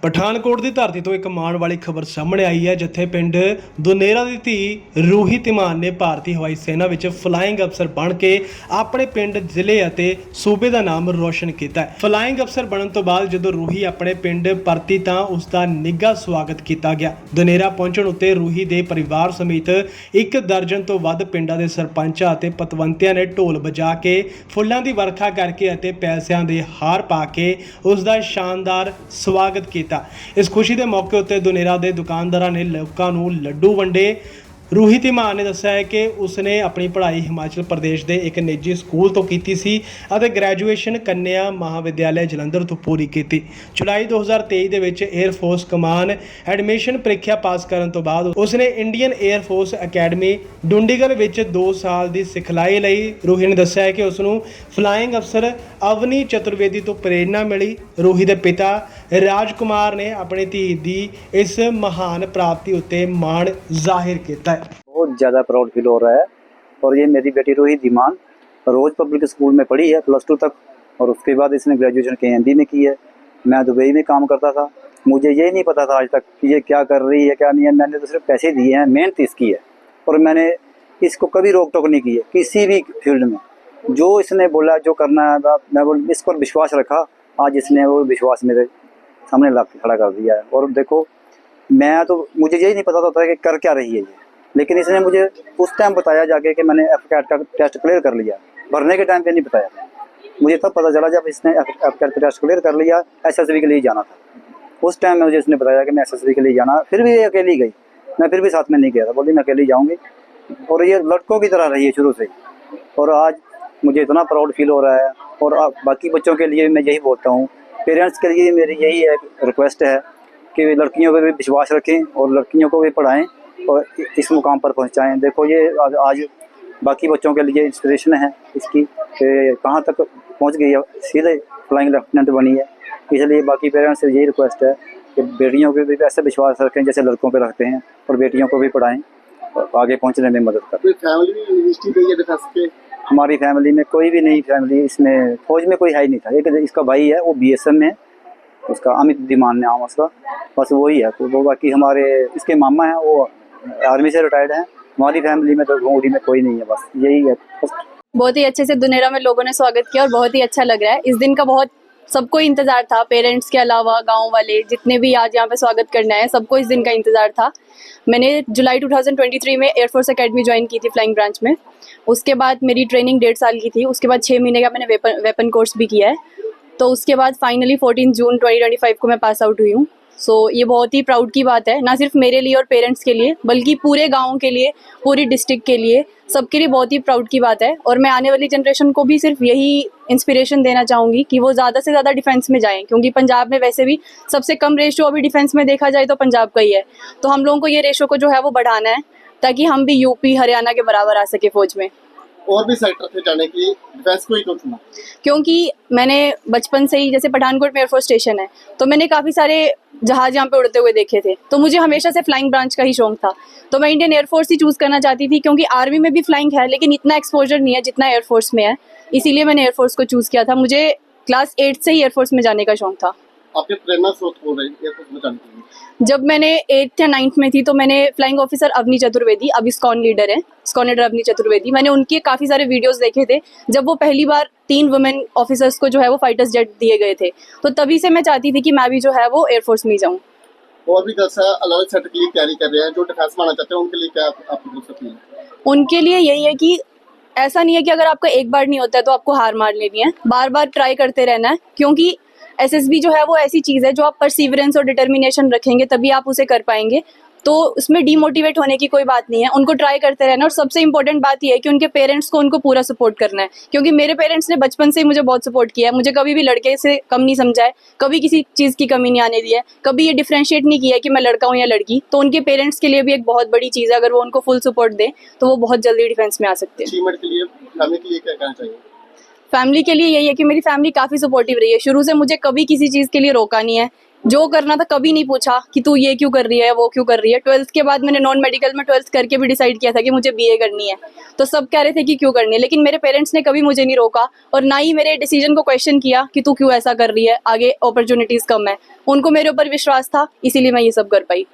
ਪਠਾਨਕੋਟ ਦੀ ਧਰਤੀ ਤੋਂ ਇੱਕ ਮਾਣ ਵਾਲੀ ਖਬਰ ਸਾਹਮਣੇ ਆਈ ਹੈ, ਜਿੱਥੇ ਪਿੰਡ ਦੁਨੇਰਾ ਦੀ ਧੀ ਰੂਹੀ ਧੀਮਾਨ ਨੇ ਭਾਰਤੀ ਹਵਾਈ ਸੈਨਾ ਵਿੱਚ ਫਲਾਈਂਗ ਅਫਸਰ ਬਣ ਕੇ ਆਪਣੇ ਪਿੰਡ, ਜ਼ਿਲ੍ਹੇ ਅਤੇ ਸੂਬੇ ਦਾ ਨਾਮ ਰੋਸ਼ਨ ਕੀਤਾ ਹੈ। ਫਲਾਈਂਗ ਅਫਸਰ ਬਣਨ ਤੋਂ ਬਾਅਦ ਜਦੋਂ ਰੂਹੀ ਆਪਣੇ ਪਿੰਡ ਪਰਤੀ ਤਾਂ ਉਸ ਦਾ ਨਿੱਘਾ ਸਵਾਗਤ ਕੀਤਾ ਗਿਆ। ਦੁਨੇਰਾ ਪਹੁੰਚਣ ਉੱਤੇ ਰੂਹੀ ਦੇ ਪਰਿਵਾਰ ਸਮੇਤ 1 ਦਰਜਨ ਤੋਂ ਵੱਧ ਪਿੰਡਾਂ ਦੇ ਸਰਪੰਚਾਂ ਅਤੇ ਪਤਵੰਤਿਆਂ ਨੇ ਢੋਲ ਵਜਾ ਕੇ, ਫੁੱਲਾਂ ਦੀ ਵਰਖਾ ਕਰਕੇ ਅਤੇ ਪੈਸਿਆਂ ਦੇ ਹਾਰ ਪਾ ਕੇ ਉਸ ਦਾ ਸ਼ਾਨਦਾਰ ਸਵਾਗਤ ਕੀਤਾ। इस खुशी के मौके उत्ते दुनेरा के दुकानदारों ने लोगों को लड्डू वंडे। रूही धीमान ने दस्सिया है कि उसने अपनी पढ़ाई हिमाचल प्रदेश के एक निजी स्कूल तो की सी और ग्रैजुएशन कन्या महाविद्यालय जलंधर तो पूरी की। जुलाई 2023 के विच एयरफोर्स कमान एडमिशन परीक्षा पास करने तो बाद उसने इंडियन एयरफोर्स अकैडमी डुंडीगढ़ विच 2 साल की सिखलाई लई। रूही ने दस्सिया है कि उसनू फ्लाइंग अफसर अवनी चतुर्वेदी तो प्रेरणा मिली। रूही के पिता राजकुमार ने अपनी धी की इस महान प्राप्ति उत्ते माण जाहिर किया। बहुत ज़्यादा प्राउड फील हो रहा है। और ये मेरी बेटी रूही धीमान रोज़ पब्लिक स्कूल में पढ़ी है +2 तक, और उसके बाद इसने ग्रेजुएशन KMB में की है। मैं दुबई में काम करता था, मुझे ये नहीं पता था आज तक कि ये क्या कर रही है क्या नहीं है। मैंने तो सिर्फ पैसे दिए हैं, मेहनत इसकी है, और मैंने इसको कभी रोक टोक नहीं की है किसी भी फील्ड में। जो इसने बोला जो करना है मैं इस पर विश्वास रखा, आज इसने वो विश्वास मेरे सामने ला खड़ा कर दिया है। और देखो, मैं तो मुझे यही नहीं पता था कि कर क्या रही है ये, लेकिन इसने मुझे उस टाइम बताया जाके कि मैंने FCAT का टेस्ट क्लियर कर लिया। भरने के टाइम पे नहीं बताया, मुझे तब पता चला जब इसने FCAT का टेस्ट क्लियर कर लिया। SSB के लिए जाना था, उस टाइम में मुझे इसने बताया कि मैं SSB के लिए जाना। फिर भी ये अकेली गई, मैं फिर भी साथ में नहीं गया था, बोली मैं अकेली जाऊँगी। और ये लड़कों की तरह रही है शुरू से, और आज मुझे इतना प्राउड फील हो रहा है। और बाकी बच्चों के लिए मैं यही बोलता हूँ, पेरेंट्स के लिए मेरी यही एक रिक्वेस्ट है कि लड़कियों पर भी विश्वास रखें और लड़कियों को भी पढ़ाएं और इस मुकाम पर पहुंचाएं। देखो, ये आज बाकी बच्चों के लिए इंस्पिरेशन है इसकी कि कहां तक पहुंच गई है, सीधे फ्लाइंग लेफ्टिनेंट बनी है। इसलिए बाकी पेरेंट्स से यही रिक्वेस्ट है कि बेटियों पे भी ऐसे विश्वास रखें जैसे लड़कों पे रखते हैं, और बेटियों को भी पढ़ाएं और आगे पहुँचने में मदद करें। हमारी फैमिली में कोई भी नहीं, फैमिली इसमें फौज में कोई है ही नहीं था। एक इसका भाई है, वो BSF में है, उसका अमित धीमान नाम उसका, बस वही है। तो वो बाकी हमारे इसके मामा हैं, वो आर्मी से रिटायर्ड हैं। हमारी फैमिली में तो घोड़ी में कोई नहीं है, बस यही है। बहुत ही अच्छे से दुनेरा में लोगों ने स्वागत किया और बहुत ही अच्छा लग रहा है। इस दिन का बहुत सबको इंतजार था, पेरेंट्स के अलावा गांव वाले जितने भी आज यहाँ पे स्वागत करने आए, सबको इस दिन का इंतजार था। मैंने जुलाई 2023 में एयरफोर्स अकेडमी ज्वाइन की थी फ्लाइंग ब्रांच में। उसके बाद मेरी ट्रेनिंग 1.5 साल की थी। उसके बाद 6 महीने का मैंने वेपन कोर्स भी किया है। तो उसके बाद फाइनली 14 जून 2025 को मैं पास आउट हुई हूँ। ये बहुत ही प्राउड की बात है, ना सिर्फ मेरे लिए और पेरेंट्स के लिए, बल्कि पूरे गांव के लिए, पूरी डिस्ट्रिक्ट के लिए, सबके लिए बहुत ही प्राउड की बात है। और मैं आने वाली जनरेशन को भी सिर्फ यही इंस्पिरेशन देना चाहूँगी कि वो ज़्यादा से ज़्यादा डिफेंस में जाएं, क्योंकि पंजाब में वैसे भी सबसे कम रेशो अभी डिफेंस में देखा जाए तो पंजाब का ही है। तो हम लोगों को ये रेशो को जो है वो बढ़ाना है, ताकि हम भी यूपी हरियाणा के बराबर आ सके फौज में। और भी सेक्टर थे जाने की, डिफेंस को ही क्यों चुना? क्योंकि मैंने बचपन से ही, जैसे पठानकोट में एयरफोर्स स्टेशन है, तो मैंने काफ़ी सारे जहाज यहाँ पे उड़ते हुए देखे थे। तो मुझे हमेशा से फ्लाइंग ब्रांच का ही शौक था। तो मैं इंडियन एयरफोर्स ही चूज़ करना चाहती थी, क्योंकि आर्मी में भी फ्लाइंग है लेकिन इतना एक्सपोजर नहीं है जितना एयरफोर्स में है। इसीलिए मैंने एयरफोर्स को चूज़ किया था। मुझे क्लास 8 से ही एयरफोर्स में जाने का शौक था। आपके प्रेरणा स्रोत हो रही एयरफोर्स में जाने के लिए? जब मैंने 8th या 9th में थी तो मैंने फ्लाइंग ऑफिसर अवनी चतुर्वेदी, अभी स्कॉन लीडर है, स्कॉन लीडर अवनी चतुर्वेदी, मैंने उनके काफ़ी सारे वीडियोस देखे थे जब वो पहली बार 3 वुमेन ऑफिसर्स को जो है वो फाइटर्स जेट दिए गए थे। तो तभी से मैं चाहती थी कि मैं भी जो है वो एयरफोर्स में ही जाऊँ। और भी जैसा अलग अलग सेक्टर के लिए तैयारी कर रहे हैं, जो डिफेंस में आना चाहते हैं, उनके लिए क्या आप बोल सकते हैं? उनके लिए यही है कि ऐसा नहीं है कि अगर आपका एक बार नहीं होता है तो आपको हार मान लेनी है, बार बार ट्राई करते रहना है। क्योंकि SSB जो है वो ऐसी चीज़ है जो आप परसिवरेंस और डिटर्मिनेशन रखेंगे तभी आप उसे कर पाएंगे। तो उसमें डीमोटिवेट होने की कोई बात नहीं है, उनको ट्राई करते रहना। और सबसे इंपॉर्टेंट बात यह है कि उनके पेरेंट्स को उनको पूरा सपोर्ट करना है, क्योंकि मेरे पेरेंट्स ने बचपन से ही मुझे बहुत सपोर्ट किया है। मुझे कभी भी लड़के से कम नहीं समझा है, कभी किसी चीज़ की कमी नहीं आने दी है, कभी ये डिफ्रेंशिएट नहीं किया है कि मैं लड़का हूँ या लड़की। तो उनके पेरेंट्स के लिए भी एक बहुत बड़ी चीज़ है, अगर वो उनको फुल सपोर्ट दें तो वो बहुत जल्दी डिफेंस में आ सकते हैं। अचीवमेंट के लिए फैमिली के लिए क्या कहना चाहिए? फैमिली के लिए यही है कि मेरी फैमिली काफ़ी सपोर्टिव रही है शुरू से, मुझे कभी किसी चीज़ के लिए रोका नहीं है। जो करना था कभी नहीं पूछा कि तू ये क्यों कर रही है, वो क्यों कर रही है। 12th के बाद मैंने नॉन मेडिकल में 12th करके भी डिसाइड किया था कि मुझे बीए करनी है, तो सब कह रहे थे कि क्यों करनी है, लेकिन मेरे पेरेंट्स ने कभी मुझे नहीं रोका और ना ही मेरे डिसीजन को क्वेश्चन किया कि तू क्यों ऐसा कर रही है, आगे अपॉर्चुनिटीज़ कम है। उनको मेरे ऊपर विश्वास था, इसीलिए मैं ये सब कर पाई।